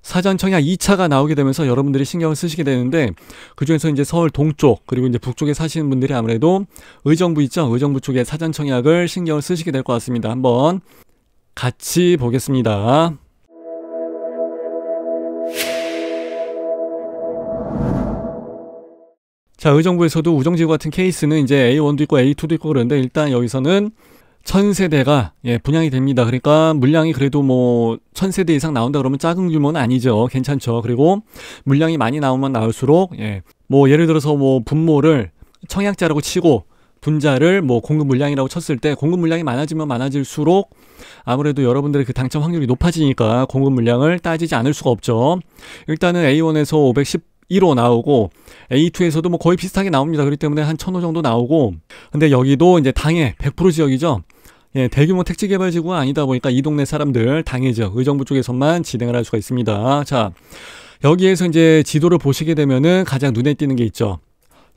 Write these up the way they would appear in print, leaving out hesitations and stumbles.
사전 청약 2차가 나오게 되면서 여러분들이 신경을 쓰시게 되는데, 그중에서 이제 서울 동쪽 그리고 이제 북쪽에 사시는 분들이 아무래도 의정부 있죠? 의정부 쪽에 사전 청약을 신경을 쓰시게 될 것 같습니다. 한번 같이 보겠습니다. 자, 의정부에서도 우정지구 같은 케이스는 이제 A1도 있고 A2도 있고 그런데, 일단 여기서는 1000세대가 분양이 됩니다. 그러니까 물량이 그래도 뭐 1000세대 이상 나온다 그러면 작은 규모는 아니죠. 괜찮죠. 그리고 물량이 많이 나오면 나올수록 뭐 예를 들어서 뭐 분모를 청약자라고 치고 분자를 뭐 공급 물량이라고 쳤을 때, 공급 물량이 많아지면 많아질수록 아무래도 여러분들의 그 당첨 확률이 높아지니까 공급 물량을 따지지 않을 수가 없죠. 일단은 A1에서 511호 나오고 A2에서도 뭐 거의 비슷하게 나옵니다. 그렇기 때문에 한 1000호 정도 나오고, 근데 여기도 이제 당해 100% 지역이죠. 대규모 택지개발지구가 아니다 보니까 이 동네 사람들 당해 지역 의정부 쪽에서만 진행을 할 수가 있습니다. 자, 여기에서 이제 지도를 보시게 되면은 가장 눈에 띄는 게 있죠.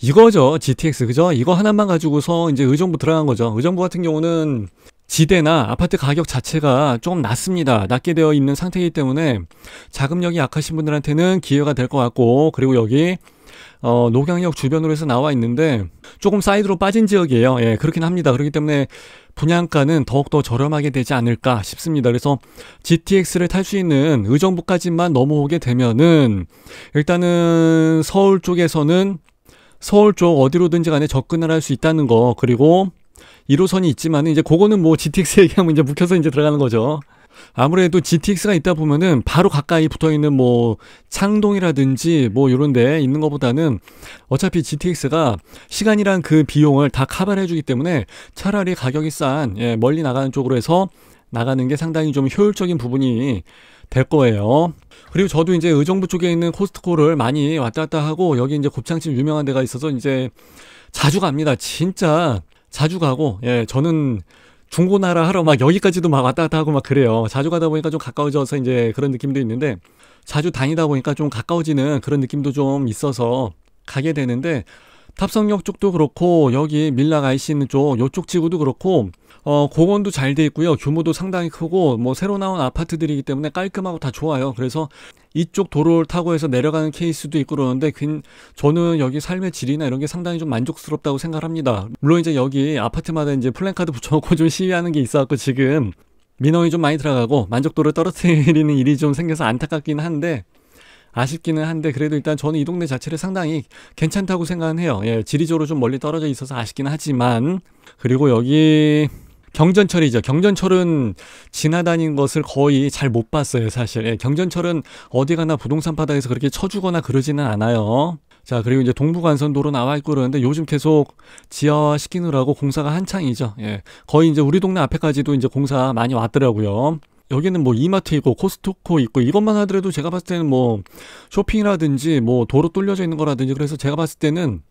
이거죠. GTX, 그죠? 이거 하나만 가지고서 이제 의정부 들어간 거죠. 의정부 같은 경우는 지대나 아파트 가격 자체가 조금 낮습니다. 낮게 되어 있는 상태이기 때문에 자금력이 약하신 분들한테는 기회가 될 것 같고, 그리고 여기 녹양역 주변으로 해서 나와 있는데 조금 사이드로 빠진 지역이에요. 그렇긴 합니다. 그렇기 때문에 분양가는 더욱더 저렴하게 되지 않을까 싶습니다. 그래서 GTX를 탈 수 있는 의정부까지만 넘어오게 되면은, 일단은 서울 쪽에서는 서울 쪽 어디로든지 간에 접근을 할 수 있다는 거, 그리고 1호선이 있지만 이제 그거는 뭐 GTX 얘기하면 이제 묵혀서 이제 들어가는 거죠. 아무래도 GTX가 있다 보면은 바로 가까이 붙어 있는 뭐 창동이라든지 뭐 이런 데 있는 것보다는 어차피 GTX가 시간이랑 그 비용을 다 커버를 해주기 때문에 차라리 가격이 싼 멀리 나가는 쪽으로 해서 나가는 게 상당히 좀 효율적인 부분이 될 거예요. 그리고 저도 이제 의정부 쪽에 있는 코스트코를 많이 왔다 갔다 하고, 여기 이제 곱창집 유명한 데가 있어서 이제 자주 갑니다. 진짜 자주 가고, 저는 중고나라 하러 막 여기까지도 막 왔다 갔다 하고 막 그래요. 자주 가다 보니까 좀 가까워져서 이제 그런 느낌도 있는데, 자주 다니다 보니까 좀 가까워지는 그런 느낌도 좀 있어서 가게 되는데, 탑성역 쪽도 그렇고 여기 밀락 IC 있는 쪽 요쪽 지구도 그렇고 공원도 잘 돼 있고요. 규모도 상당히 크고 뭐 새로 나온 아파트들이기 때문에 깔끔하고 다 좋아요. 그래서 이쪽 도로를 타고 해서 내려가는 케이스도 있고 그러는데, 저는 여기 삶의 질이나 이런 게 상당히 좀 만족스럽다고 생각합니다. 물론 이제 여기 아파트마다 이제 플랜카드 붙여놓고 좀 시위하는 게 있어갖고 지금 민원이 좀 많이 들어가고 만족도를 떨어뜨리는 일이 좀 생겨서 안타깝긴 한데, 아쉽기는 한데, 그래도 일단 저는 이 동네 자체를 상당히 괜찮다고 생각은 해요. 지리적으로 좀 멀리 떨어져 있어서 아쉽기는 하지만. 그리고 여기 경전철이죠. 경전철은 지나다닌 것을 거의 잘 못 봤어요, 사실. 경전철은 어디 가나 부동산 바닥에서 그렇게 쳐주거나 그러지는 않아요. 자, 그리고 이제 동부간선도로 나와 있고 그러는데 요즘 계속 지하화 시키느라고 공사가 한창이죠. 거의 이제 우리 동네 앞에까지도 이제 공사 많이 왔더라고요. 여기는 뭐 이마트 있고 코스트코 있고, 이것만 하더라도 제가 봤을 때는 뭐 쇼핑이라든지 뭐 도로 뚫려져 있는 거라든지, 그래서 제가 봤을 때는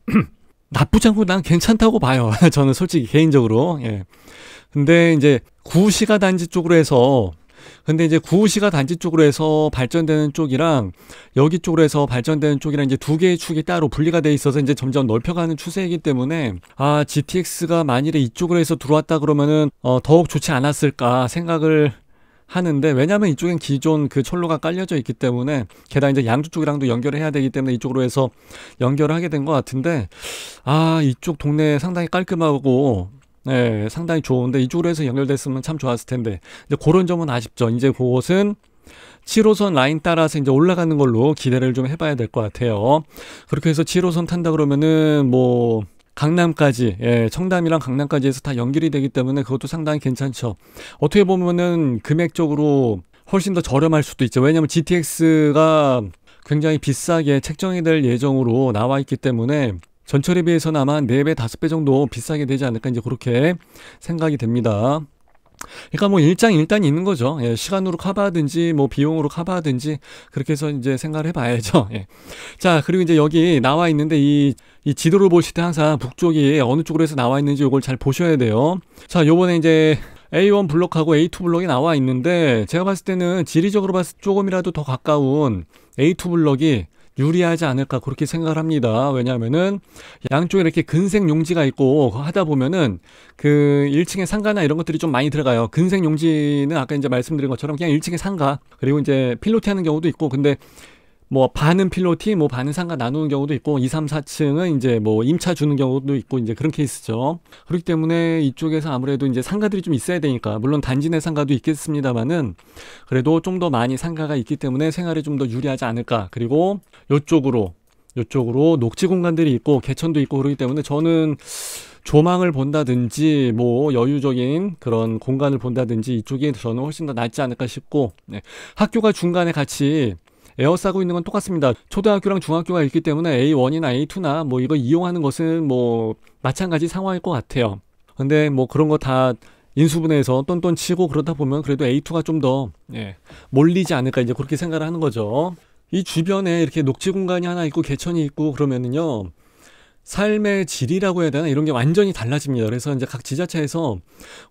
나쁘지 않고 난 괜찮다고 봐요. 저는 솔직히 개인적으로. 근데 이제 구시가 단지 쪽으로 해서, 구시가 단지 쪽으로 해서 발전되는 쪽이랑 여기 쪽으로 해서 발전되는 쪽이랑 이제 두 개의 축이 따로 분리가 돼 있어서 이제 점점 넓혀가는 추세이기 때문에, GTX가 만일에 이쪽으로 해서 들어왔다 그러면은 더욱 좋지 않았을까 생각을 하는데, 왜냐면 이쪽엔 기존 그 철로가 깔려져 있기 때문에, 게다가 이제 양주 쪽이랑도 연결을 해야 되기 때문에 이쪽으로 해서 연결을 하게 된 것 같은데, 이쪽 동네 상당히 깔끔하고 상당히 좋은데 이쪽으로 해서 연결됐으면 참 좋았을 텐데, 이제 그런 점은 아쉽죠. 이제 그곳은 7호선 라인 따라서 이제 올라가는 걸로 기대를 좀 해봐야 될 것 같아요. 그렇게 해서 7호선 탄다 그러면은 뭐 강남까지, 청담이랑 강남까지 해서 다 연결이 되기 때문에 그것도 상당히 괜찮죠. 어떻게 보면은 금액적으로 훨씬 더 저렴할 수도 있죠. 왜냐면 GTX가 굉장히 비싸게 책정이 될 예정으로 나와 있기 때문에 전철에 비해서는 아마 4배, 5배 정도 비싸게 되지 않을까, 이제 그렇게 생각이 됩니다. 그러니까 뭐 일장일단이 있는 거죠. 시간으로 커버하든지 뭐 비용으로 커버하든지 그렇게 해서 이제 생각을 해봐야죠. 자, 그리고 이제 여기 나와 있는데 이 지도를 보실 때 항상 북쪽이 어느 쪽으로 해서 나와 있는지 이걸 잘 보셔야 돼요. 자, 요번에 이제 A1 블록하고 A2 블록이 나와 있는데, 제가 봤을 때는 지리적으로 봤을 때 조금이라도 더 가까운 A2 블록이 유리하지 않을까 그렇게 생각을 합니다. 왜냐하면은 양쪽에 이렇게 근생 용지가 있고 하다 보면은 그 1층에 상가나 이런 것들이 좀 많이 들어가요. 근생 용지는 아까 이제 말씀드린 것처럼 그냥 1층에 상가, 그리고 이제 필로티 하는 경우도 있고, 근데 뭐 반은 필로티, 뭐 반은 상가 나누는 경우도 있고, 2, 3, 4층은 이제 뭐 임차 주는 경우도 있고, 이제 그런 케이스죠. 그렇기 때문에 이쪽에서 아무래도 이제 상가들이 좀 있어야 되니까, 물론 단지 내 상가도 있겠습니다만은 그래도 좀 더 많이 상가가 있기 때문에 생활에 좀 더 유리하지 않을까. 그리고 요쪽으로 녹지 공간들이 있고 개천도 있고 그러기 때문에 저는 조망을 본다든지 뭐 여유적인 그런 공간을 본다든지 이쪽이 저는 훨씬 더 낫지 않을까 싶고, 네. 학교가 중간에 같이 에어싸고 있는 건 똑같습니다. 초등학교랑 중학교가 있기 때문에 A1이나 A2나 뭐 이거 이용하는 것은 뭐 마찬가지 상황일 것 같아요. 근데 뭐 그런 거 다 인수분해해서 똔똔 치고 그러다 보면 그래도 A2가 좀 더 몰리지 않을까, 이제 그렇게 생각을 하는 거죠. 이 주변에 이렇게 녹지 공간이 하나 있고 개천이 있고 그러면은요, 삶의 질이라고 해야 되나, 이런 게 완전히 달라집니다. 그래서 이제 각 지자체에서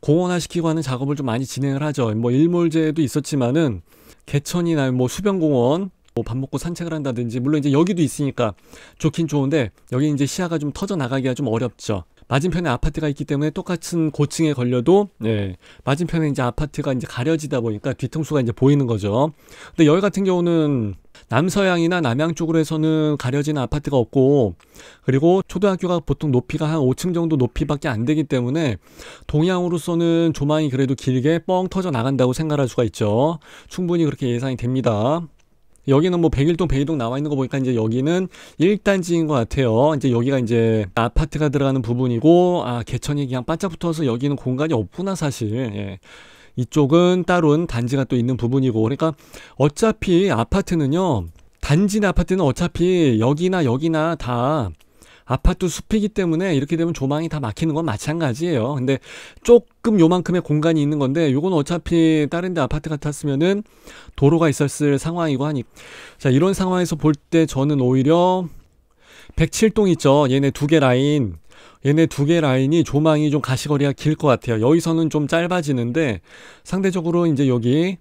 공원화 시키고 하는 작업을 좀 많이 진행을 하죠. 뭐 일몰제도 있었지만은 개천이나 뭐 수변공원, 뭐 밥 먹고 산책을 한다든지, 물론 이제 여기도 있으니까 좋긴 좋은데 여기 이제 시야가 좀 터져 나가기가 좀 어렵죠. 맞은편에 아파트가 있기 때문에 똑같은 고층에 걸려도 맞은편에 이제 아파트가 이제 가려지다 보니까 뒤통수가 이제 보이는 거죠. 근데 여기 같은 경우는 남서향이나 남향 쪽으로 해서는 가려지는 아파트가 없고, 그리고 초등학교가 보통 높이가 한 5층 정도 높이밖에 안 되기 때문에 동향으로서는 조망이 그래도 길게 뻥 터져 나간다고 생각할 수가 있죠. 충분히 그렇게 예상이 됩니다. 여기는 뭐 101동, 102동 나와 있는 거 보니까 이제 여기는 1단지인 것 같아요. 이제 여기가 이제 아파트가 들어가는 부분이고, 개천이 그냥 바짝 붙어서 여기는 공간이 없구나, 사실. 이쪽은 따로 단지가 또 있는 부분이고, 그러니까 어차피 아파트는요, 단지 내 아파트는 어차피 여기나 다 아파트 숲이기 때문에 이렇게 되면 조망이 다 막히는 건 마찬가지예요. 근데 조금 요만큼의 공간이 있는 건데, 요건 어차피 다른 데 아파트 같았으면은 도로가 있었을 상황이고 하니, 자, 이런 상황에서 볼 때 저는 오히려 107동 있죠. 얘네 두 개 라인이 조망이 좀 가시거리가 길 것 같아요. 여기서는 좀 짧아지는데 상대적으로 이제 여기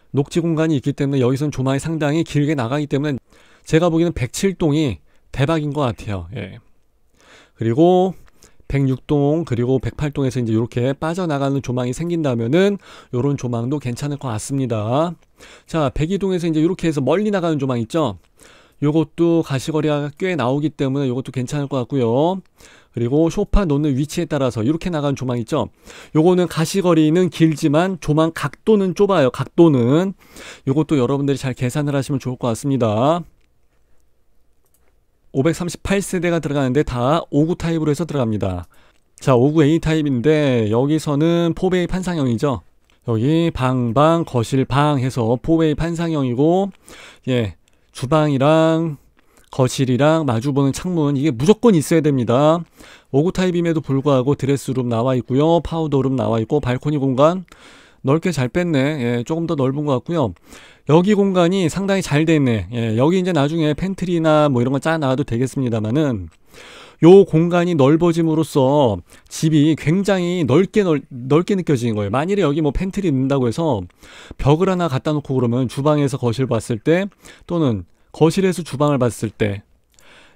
녹지 공간이 있기 때문에 여기서는 조망이 상당히 길게 나가기 때문에 제가 보기에는 107동이 대박인 것 같아요. 그리고 106동 그리고 108동에서 이제 이렇게 빠져나가는 조망이 생긴다면은 요런 조망도 괜찮을 것 같습니다. 자, 102동에서 이제 이렇게 해서 멀리 나가는 조망 있죠. 요것도 가시거리가 꽤 나오기 때문에 요것도 괜찮을 것 같고요. 그리고 소파 놓는 위치에 따라서 이렇게 나가는 조망 있죠. 요거는 가시거리는 길지만 조망 각도는 좁아요. 각도는. 요것도 여러분들이 잘 계산을 하시면 좋을 것 같습니다. 538세대가 들어가는데 다 5구 타입으로 해서 들어갑니다. 자, 5구 A 타입인데 여기서는 4베이 판상형이죠. 여기 방, 거실, 방 해서 4베이 판상형이고, 주방이랑 거실이랑 마주보는 창문, 이게 무조건 있어야 됩니다. 5구 타입임에도 불구하고 드레스룸 나와 있고요. 파우더룸 나와 있고, 발코니 공간 넓게 잘 뺐네. 조금 더 넓은 것 같고요. 여기 공간이 상당히 잘 돼 있네. 여기 이제 나중에 팬트리나 뭐 이런 거 짜 나와도 되겠습니다만은, 요 공간이 넓어짐으로써 집이 굉장히 넓게 느껴지는 거예요. 만일에 여기 뭐 팬트리 넣는다고 해서 벽을 하나 갖다 놓고 그러면 주방에서 거실 봤을 때, 또는 거실에서 주방을 봤을 때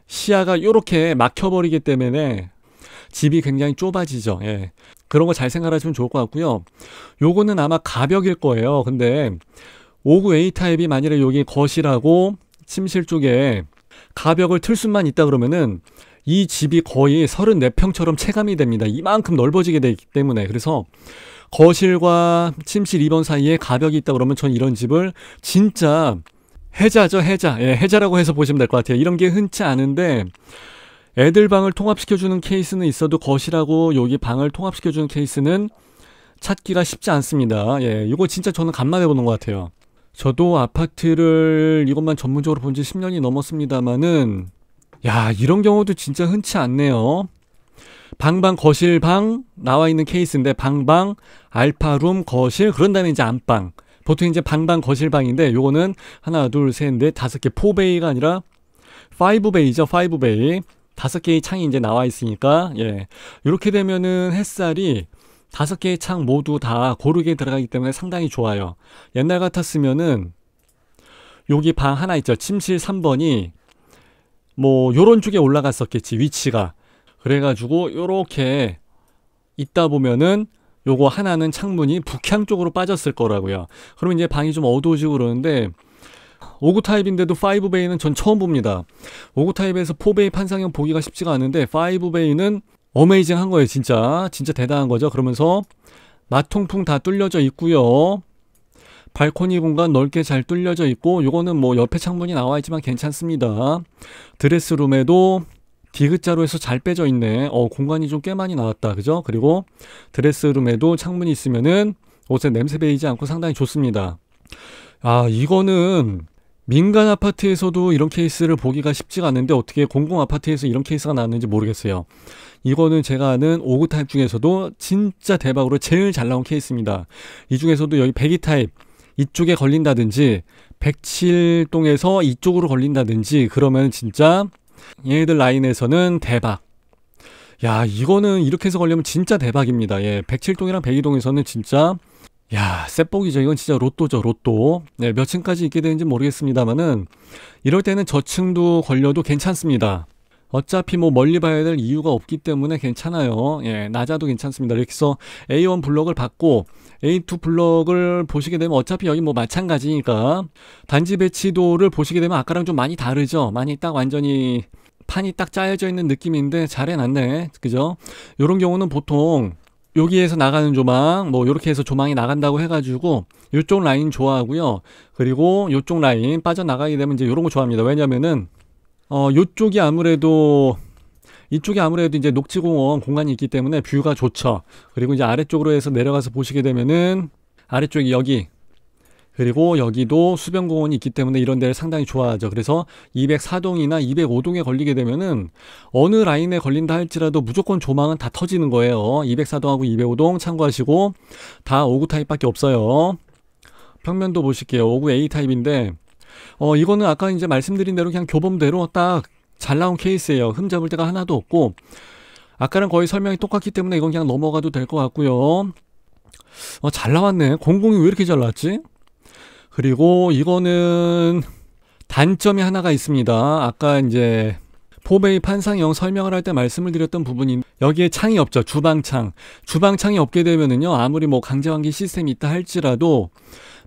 시야가 요렇게 막혀버리기 때문에 집이 굉장히 좁아지죠. 그런 거 잘 생각하시면 좋을 것 같고요. 요거는 아마 가벽일 거예요. 근데 5구 A 타입이 만일에 여기 거실하고 침실 쪽에 가벽을 틀 수만 있다 그러면은 이 집이 거의 34평처럼 체감이 됩니다. 이만큼 넓어지게 되기 때문에. 그래서 거실과 침실 2번 사이에 가벽이 있다 그러면 전 이런 집을 진짜 해자죠, 해자. 해자라고 해서 보시면 될 것 같아요. 이런 게 흔치 않은데, 애들 방을 통합시켜주는 케이스는 있어도 거실하고 여기 방을 통합시켜주는 케이스는 찾기가 쉽지 않습니다. 이거 진짜 저는 간만에 보는 것 같아요. 저도 아파트를 이것만 전문적으로 본 지 10년이 넘었습니다만은, 이런 경우도 진짜 흔치 않네요. 방방 거실 방 나와 있는 케이스인데, 방방 알파룸 거실, 그런 다음에 이제 안방. 보통 이제 방방 거실 방인데, 요거는 하나 둘 셋 넷 다섯 개, 4베이가 아니라 5베이죠. 5베이. 5개의 창이 이제 나와 있으니까, 이렇게 되면은 햇살이 5개의 창 모두 다 고르게 들어가기 때문에 상당히 좋아요. 옛날 같았으면은 여기 방 하나 있죠. 침실 3번이 뭐 요런 쪽에 올라갔었겠지, 위치가. 그래가지고 요렇게 있다 보면은 요거 하나는 창문이 북향 쪽으로 빠졌을 거라고요. 그러면 이제 방이 좀 어두워지고 그러는데 5구 타입인데도 5베이는 전 처음 봅니다. 5구 타입에서 4베이 판상형 보기가 쉽지가 않은데 5베이는 어메이징한 거예요. 진짜 대단한 거죠. 그러면서 마통풍 다 뚫려져 있고요. 발코니 공간 넓게 잘 뚫려져 있고, 요거는 뭐 옆에 창문이 나와 있지만 괜찮습니다. 드레스룸에도 디귿자로 해서 잘 빼져 있네. 공간이 좀 꽤 많이 나왔다, 그죠? 그리고 드레스룸에도 창문이 있으면은 옷에 냄새 배이지 않고 상당히 좋습니다. 아, 이거는 민간 아파트에서도 이런 케이스를 보기가 쉽지가 않는데 어떻게 공공 아파트에서 이런 케이스가 나왔는지 모르겠어요. 이거는 제가 아는 5구 타입 중에서도 진짜 대박으로 제일 잘 나온 케이스입니다. 이 중에서도 여기 102 타입 이쪽에 걸린다든지 107동에서 이쪽으로 걸린다든지 그러면 진짜 얘네들 라인에서는 대박. 야, 이거는 이렇게 해서 걸리면 진짜 대박입니다. 예, 107동이랑 102동에서는 진짜 셋복이죠. 이건 진짜 로또죠, 로또. 네, 몇 층까지 있게 되는지 모르겠습니다만은 이럴 때는 저층도 걸려도 괜찮습니다. 어차피 뭐 멀리 봐야 될 이유가 없기 때문에 괜찮아요. 예, 낮아도 괜찮습니다. 이렇게 해서 A1 블럭을 받고 A2 블럭을 보시게 되면 어차피 여기 뭐 마찬가지니까 단지 배치도를 보시게 되면 아까랑 좀 많이 다르죠. 많이 딱 완전히 판이 딱 짜여져 있는 느낌인데 잘 해놨네. 그죠? 요런 경우는 보통 여기에서 나가는 조망, 뭐 요렇게 해서 조망이 나간다고 해가지고 요쪽 라인 좋아하고요. 그리고 요쪽 라인 빠져나가게 되면 이제 요런 거 좋아합니다. 왜냐면은 요쪽이 아무래도 이쪽이 아무래도 이제 녹지공원 공간이 있기 때문에 뷰가 좋죠. 그리고 이제 아래쪽으로 해서 내려가서 보시게 되면은 아래쪽이 여기, 그리고 여기도 수변공원이 있기 때문에 이런 데를 상당히 좋아하죠. 그래서 204동이나 205동에 걸리게 되면은 어느 라인에 걸린다 할지라도 무조건 조망은 다 터지는 거예요. 204동하고 205동 참고하시고 다 5구 타입밖에 없어요. 평면도 보실게요. 5구 A 타입인데 이거는 아까 이제 말씀드린 대로 그냥 교범대로 딱 잘 나온 케이스예요. 흠잡을 데가 하나도 없고 아까랑 거의 설명이 똑같기 때문에 이건 그냥 넘어가도 될 것 같고요. 잘 나왔네. 공공이 왜 이렇게 잘 나왔지? 그리고 이거는 단점이 하나가 있습니다. 아까 이제 4베이 판상형 설명을 할 때 말씀을 드렸던 부분인 여기에 창이 없죠. 주방창이 없게 되면은요, 아무리 뭐 강제환기 시스템이 있다 할지라도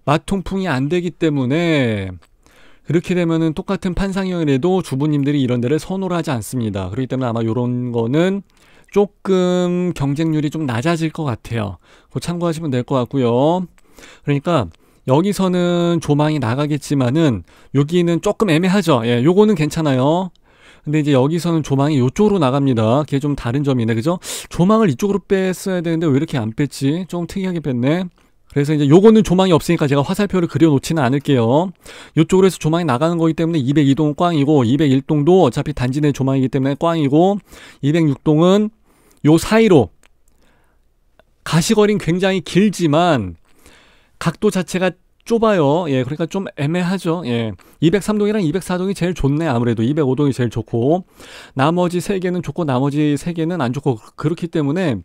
마통풍이 안 되기 때문에 그렇게 되면은 똑같은 판상형이라도 주부님들이 이런 데를 선호를 하지 않습니다. 그렇기 때문에 아마 요런 거는 조금 경쟁률이 좀 낮아질 것 같아요. 그거 참고하시면 될 것 같고요. 그러니까 여기서는 조망이 나가겠지만은 여기는 조금 애매하죠. 예, 요거는 괜찮아요. 근데 이제 여기서는 조망이 요쪽으로 나갑니다. 그게 좀 다른 점이네, 그죠? 조망을 이쪽으로 뺐어야 되는데 왜 이렇게 안 뺐지? 좀 특이하게 뺐네. 그래서 이제 요거는 조망이 없으니까 제가 화살표를 그려놓지는 않을게요. 요쪽으로 해서 조망이 나가는 거기 때문에 202동은 꽝이고 201동도 어차피 단지 내 조망이기 때문에 꽝이고 206동은 요 사이로 가시거리는 굉장히 길지만 각도 자체가 좁아요. 예, 그러니까 좀 애매하죠. 예, 203동이랑 204동이 제일 좋네. 아무래도 205동이 제일 좋고 나머지 3개는 좋고 나머지 3개는 안 좋고 그렇기 때문에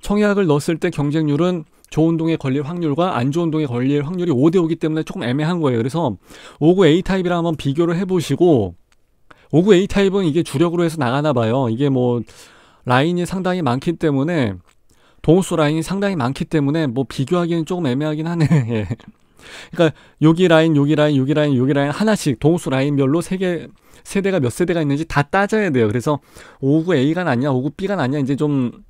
청약을 넣었을 때 경쟁률은 좋은 동에 걸릴 확률과 안 좋은 동에 걸릴 확률이 5대5이기 때문에 조금 애매한 거예요. 그래서 5구 A타입이랑 한번 비교를 해보시고 5구 A타입은 이게 주력으로 해서 나가나 봐요. 이게 뭐 라인이 상당히 많기 때문에 동호수 라인이 상당히 많기 때문에 뭐 비교하기는 조금 애매하긴 하네. 예. 그러니까 여기 라인, 여기 라인, 여기 라인, 여기 라인 하나씩 동호수 라인별로 세대가 몇 세대가 있는지 다 따져야 돼요. 그래서 5구 A가 낫냐, 5구 B가 낫냐 이제 좀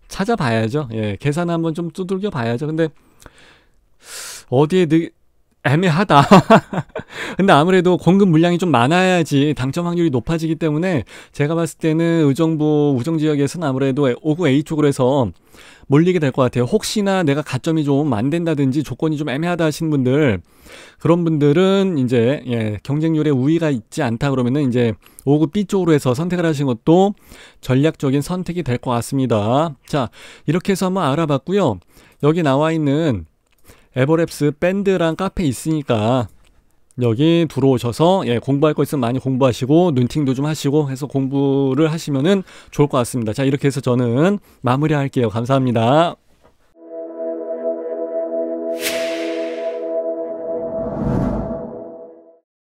찾아봐야죠. 예, 계산 한번 좀 두들겨 봐야죠. 근데 어디에 애매하다. 근데 아무래도 공급 물량이 좀 많아야지 당첨 확률이 높아지기 때문에 제가 봤을 때는 의정부 우정지역에서는 아무래도 5구 A 쪽으로 해서 몰리게 될 것 같아요. 혹시나 내가 가점이 좀 안 된다든지 조건이 좀 애매하다 하신 분들, 그런 분들은 이제 경쟁률에 우위가 있지 않다 그러면은 이제 5구 B 쪽으로 해서 선택을 하신 것도 전략적인 선택이 될 것 같습니다. 자, 이렇게 해서 한번 알아봤고요. 여기 나와 있는 에버랩스 밴드랑 카페 있으니까 여기 들어오셔서 공부할 거 있으면 많이 공부하시고 눈팅도 좀 하시고 해서 공부를 하시면은 좋을 것 같습니다. 자, 이렇게 해서 저는 마무리할게요. 감사합니다.